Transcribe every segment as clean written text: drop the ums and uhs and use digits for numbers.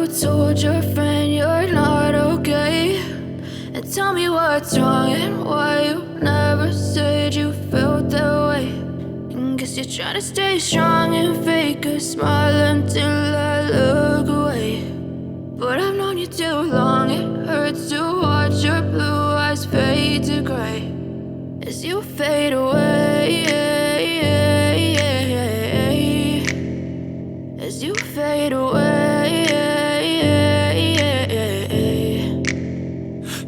told your friend you're not okay. And tell me what's wrong and why you never said you felt that way. And guess you're trying to stay strong and fake a smile until I look away. But I've known you too long, it hurts to watch your blue eyes fade to gray as you fade away. As you fade away.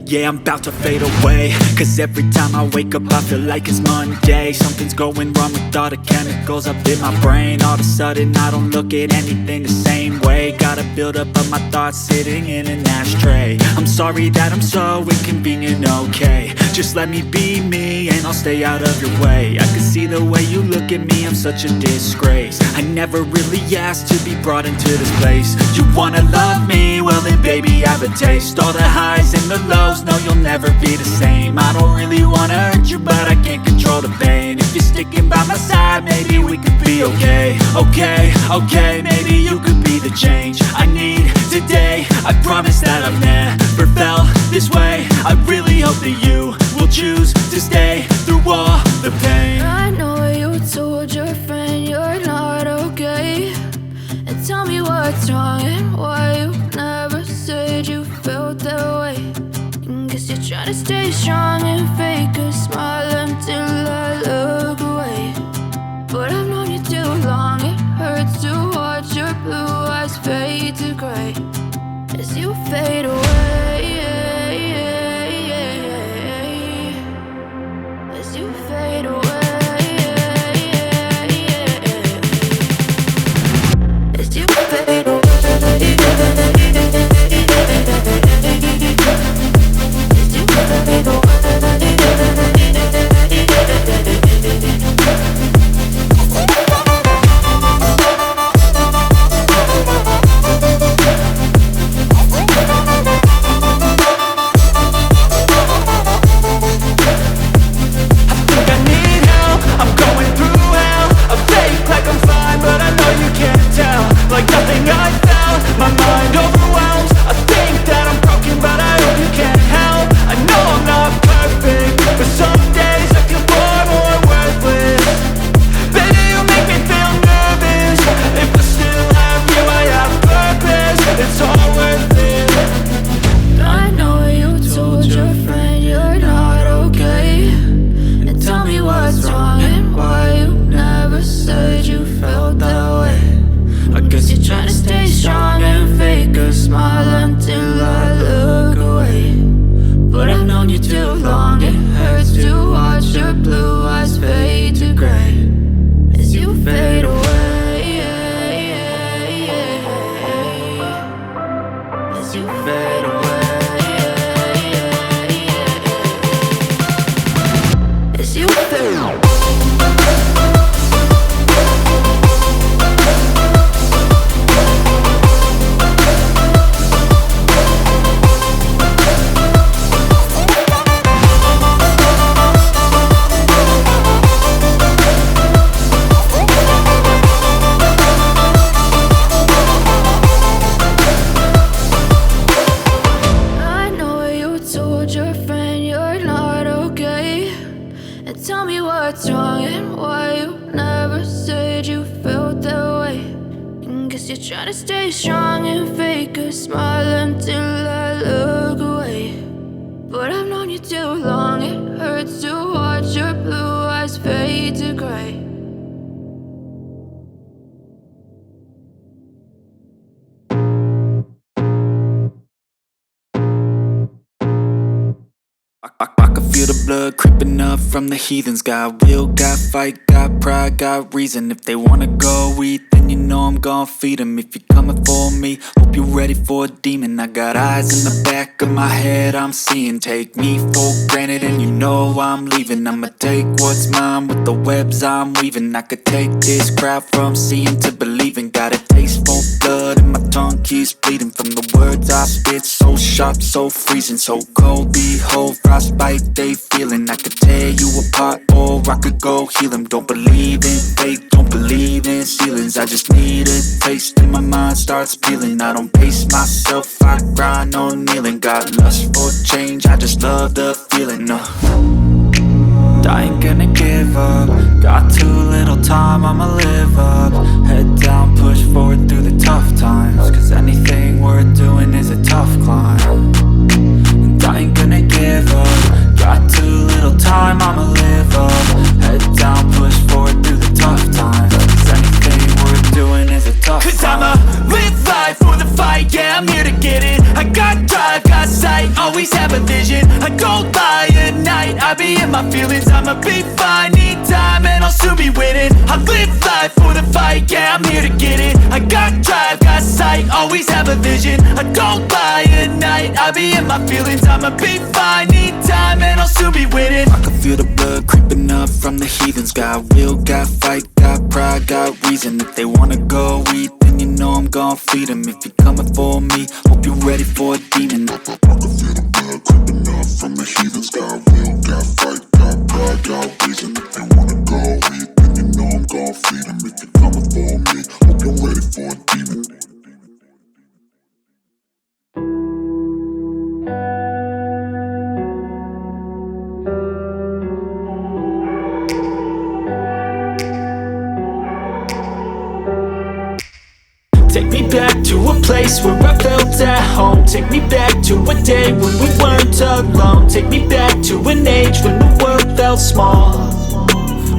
Yeah, I'm about to fade away, cause every time I wake up I feel like it's Monday. Something's going wrong with all the chemicals up in my brain. All of a sudden I don't look at anything the same way. Gotta build up of my thoughts sitting in an ashtray. I'm sorry that I'm so inconvenient, okay. Just let me be me and I'll stay out of your way. I can see the way you look at me, I'm such a disgrace. I never really asked to be brought into this place. You wanna love me? Well then baby have a taste. All the highs and the lows, no you'll never be the same. I don't really wanna hurt you but I can't control the pain. If you're sticking by my side maybe we could be okay. Okay, maybe you could be the change I need today. I promise that I've never felt this way. I really hope that you will choose to stay through all the pain. I know you told your friend you're not okay. And tell me what's wrong and why you never said you felt that way. And guess you're trying to stay strong and fake a smile until I look away. But I've known you too long, it hurts to watch your blue eyes fade to gray as you fade away. As you fade away. As you fade away. Try to stay strong and fake a smile until I look away. But I've known you too long, it hurts to watch your blue eyes fade to gray. I can feel the blood creeping up from the heathens. Got will, got fight, got pride, got reason. If they wanna go eat, then you know I'm gon' feed them. If you're coming for me, hope you're ready for a demon. I got eyes in the back of my head, I'm seeing. Take me for granted and you know I'm leaving. I'ma take what's mine with the webs I'm weaving. I could take this crowd from seeing to believing. Got a taste for blood and my tongue keeps bleeding from the words I spit so sharp, so freezing, so cold. Behold, frostbite they feeling. I could tear you apart or I could go heal them. Don't believe in fate, don't believe in ceilings. I just need a taste and my mind starts peeling. I don't pace myself, I grind on kneeling. Got lust for change, I just love the feeling. I ain't gonna give up. Got too little time, I'ma live up. Head down, push forward through the tough times. Cause anything worth doing is a tough climb. And I ain't gonna give up. Got too little time, I'ma live up. Head down, push forward through the tough times. Cause anything worth doing is a tough climb. Cause I'ma live life for the fight, yeah, I'm here to get it. I got drive, got sight, always have a vision. I don't lie at night, I be in my feelings. I'ma be fine, need time and I'll soon be winning. I live life for the fight, yeah, I'm here to get it. I got drive, got sight, always have a vision. I don't lie at night, I be in my feelings. I'ma be fine, need time and I'll soon be winning. I can feel the blood creeping up from the heathens. Got will, got fight, got pride, got reason. If they wanna go eat, then you know I'm gon' feed them. If you're coming for me, hope you're ready for a demon. I can feel the blood creeping up from the heathens. Got will, got fight, got pride, got reason. If they wanna go eat, then you know I'm gon' feed them. If you're coming for me, hope you're ready for a demon. Take me back to a place where I felt at home. Take me back to a day when we weren't alone. Take me back to an age when the world felt small.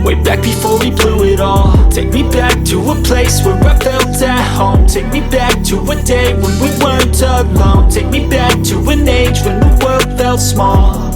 Way back before we blew it all. Take me back to a place where I felt at home. Take me back to a day when we weren't alone. Take me back to an age when the world felt small.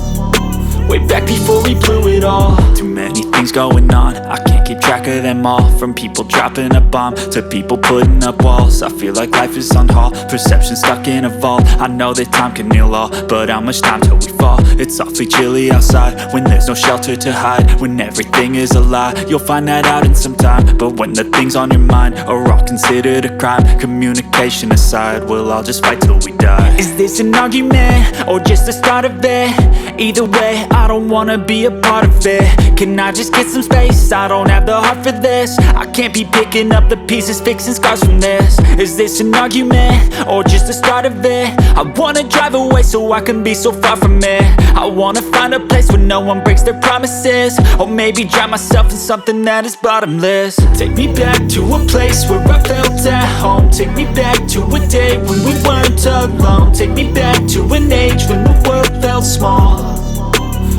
Way back before we blew it all. Too many things going on, I can't keep track of them all. From people dropping a bomb to people putting up walls. I feel like life is on hold, perception stuck in a vault. I know that time can heal all, but how much time till we fall? It's awfully chilly outside when there's no shelter to hide. When everything is a lie, you'll find that out in some time. But when the things on your mind are all considered a crime, communication aside, we'll all just fight till we die. Is this an argument or just the start of it? Either way, I don't wanna be a part of it. Can I just get some space? I don't have the heart for this. I can't be picking up the pieces, fixing scars from this. Is this an argument or just the start of it? I wanna drive away so I can be so far from it. I wanna find a place where no one breaks their promises. Or maybe drown myself in something that is bottomless. Take me back to a place where I felt at home. Take me back to a day when we weren't alone. Take me back to an age when the world felt small.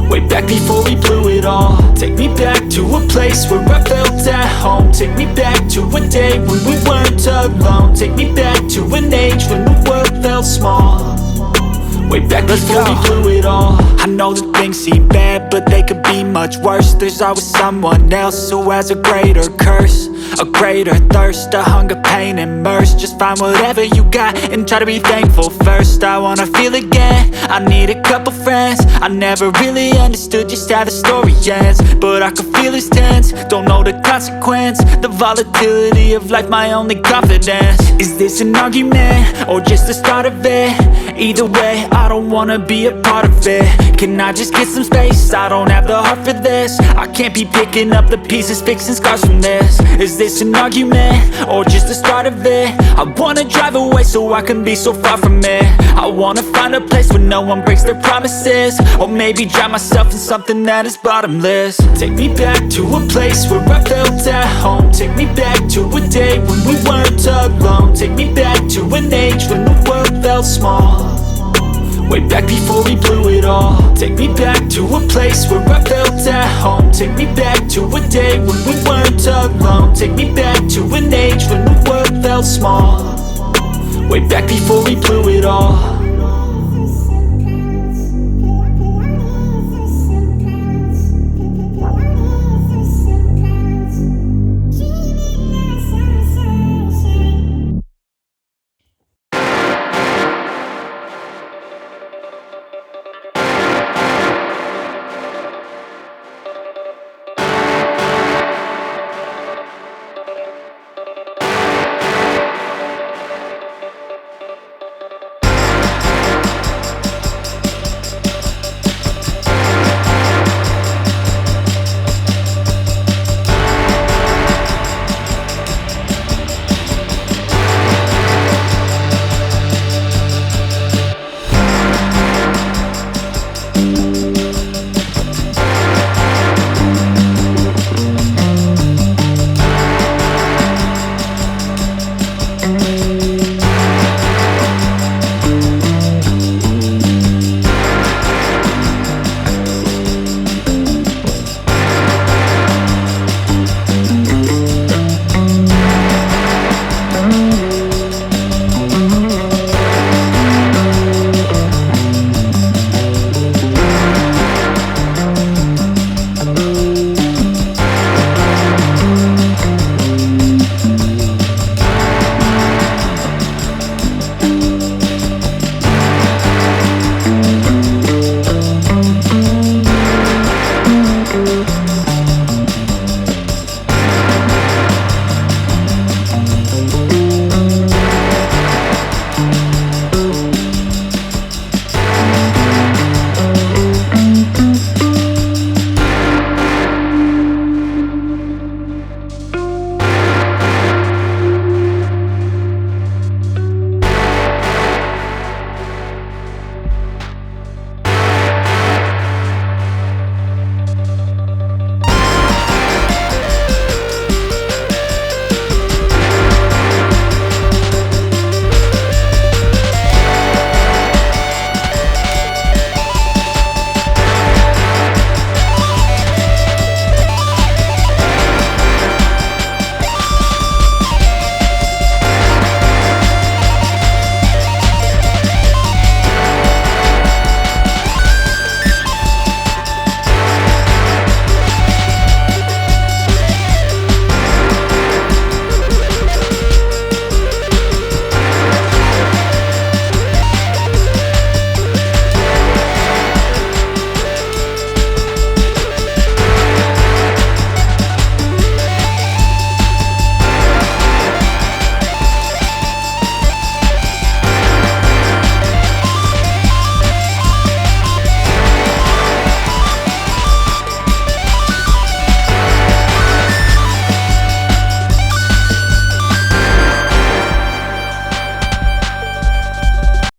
Way back before we blew it all. Take me back to a place where I felt at home. Take me back to a day when we weren't alone. Take me back to an age when the world felt small. Way back before we blew it all. I know that things seem bad, but they could be much worse. There's always someone else who has a greater curse, a greater thirst, a hunger, pain, and mercy. Just find whatever you got and try to be thankful first. I wanna feel again, I need a couple friends. I never really understood just how the story ends, but I can feel it's tense, don't know the consequence. The volatility of life, my only confidence. Is this an argument or just the start of it? Either way, I don't wanna be a part of it. Can I just get some space? I don't have the heart for this. I can't be picking up the pieces, fixing scars from this. Is this an argument or just the start of it? I wanna drive away so I can be so far from it. I wanna find a place where no one breaks their promises. Or maybe drown myself in something that is bottomless. Take me back to a place where I felt at home. Take me back to a day when we weren't alone. Take me back to an age when the world felt small. Way back before we blew it all. Take me back to a place where I felt at home. Take me back to a day when we weren't alone. Take me back to an age when the world felt small. Way back before we blew it all. Tell me